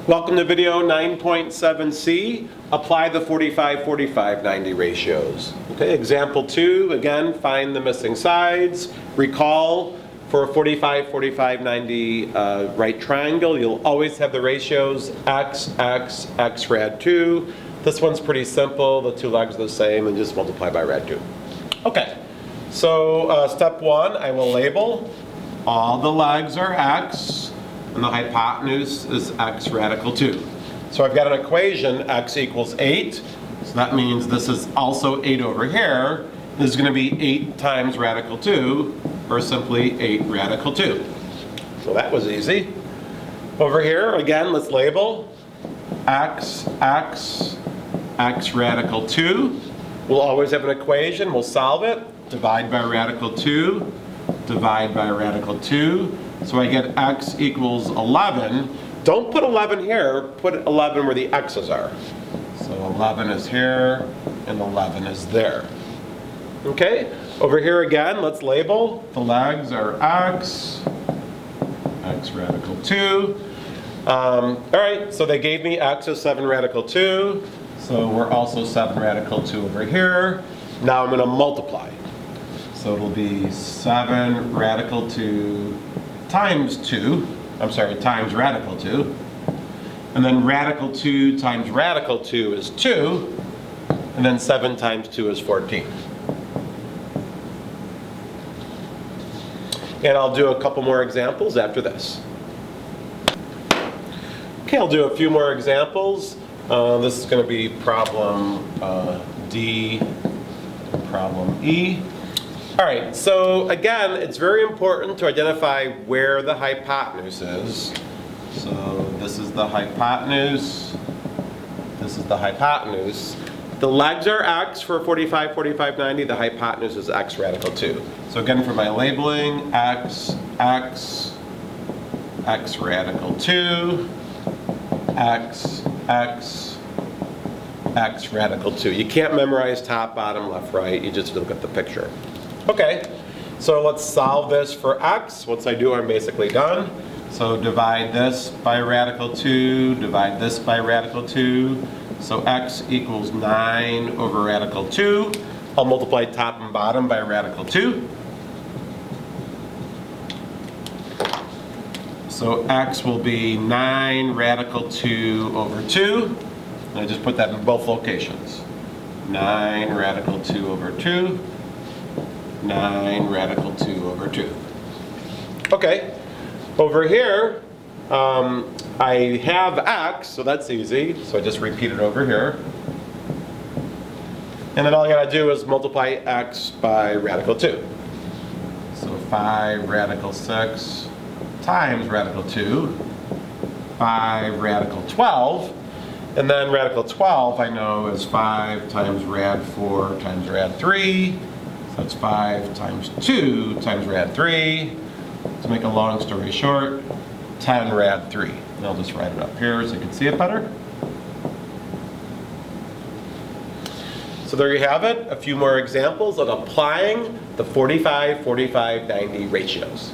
Welcome to video 9.7c, apply the 45, 45, 90 ratios. Okay, example 2, again, find the missing sides. Recall, for a 45, 45, 90 right triangle, you'll always have the ratios x, x, x rad 2. This one's pretty simple, the two legs are the same, and just multiply by rad 2. Okay, so step 1, I will label all the legs are x, and the hypotenuse is x radical 2. So I've got an equation, x equals 8. So that means this is also 8 over here. This is going to be 8 times radical 2, or simply 8 radical 2. So that was easy. Over here, again, let's label x, x, x radical 2. We'll always have an equation. We'll solve it. Divide by radical 2. Divide by radical 2. So I get x equals 11. Don't put 11 here, put 11 where the x's are. So 11 is here, and 11 is there. Okay, over here again, let's label. The legs are x, x radical 2. All right, so they gave me x is 7 radical 2. So we're also 7 radical 2 over here. Now I'm going to multiply. So it'll be 7 radical 2 times 2, times radical 2. And then radical 2 times radical 2 is 2. And then 7 times 2 is 14. And I'll do a couple more examples after this. Okay, I'll do a few more examples. This is going to be problem D and problem E. All right, so again, it's very important to identify where the hypotenuse is. So this is the hypotenuse. This is the hypotenuse. The legs are x for 45, 45, 90. The hypotenuse is x radical 2. So again, for my labeling, x, x, x radical 2, x, x, x radical 2. You can't memorize top, bottom, left, right. You just look at the picture. Okay, so let's solve this for x. Once I do, I'm basically done. So divide this by radical 2, divide this by radical 2. So x equals 9 over radical 2. I'll multiply top and bottom by radical 2. So x will be 9 radical 2 over 2. And I just put that in both locations. 9 radical 2 over 2. 9 radical 2 over 2. Okay, over here, I have x, so that's easy. So I just repeat it over here. And then all I gotta do is multiply x by radical 2. So 5 radical 6 times radical 2, 5 radical 12. And then radical 12 I know is 5 times rad 4 times rad 3. That's 5 times 2 times rad 3. To make a long story short, 10 rad 3. And I'll just write it up here so you can see it better. So there you have it, a few more examples of applying the 45, 45, 90 ratios.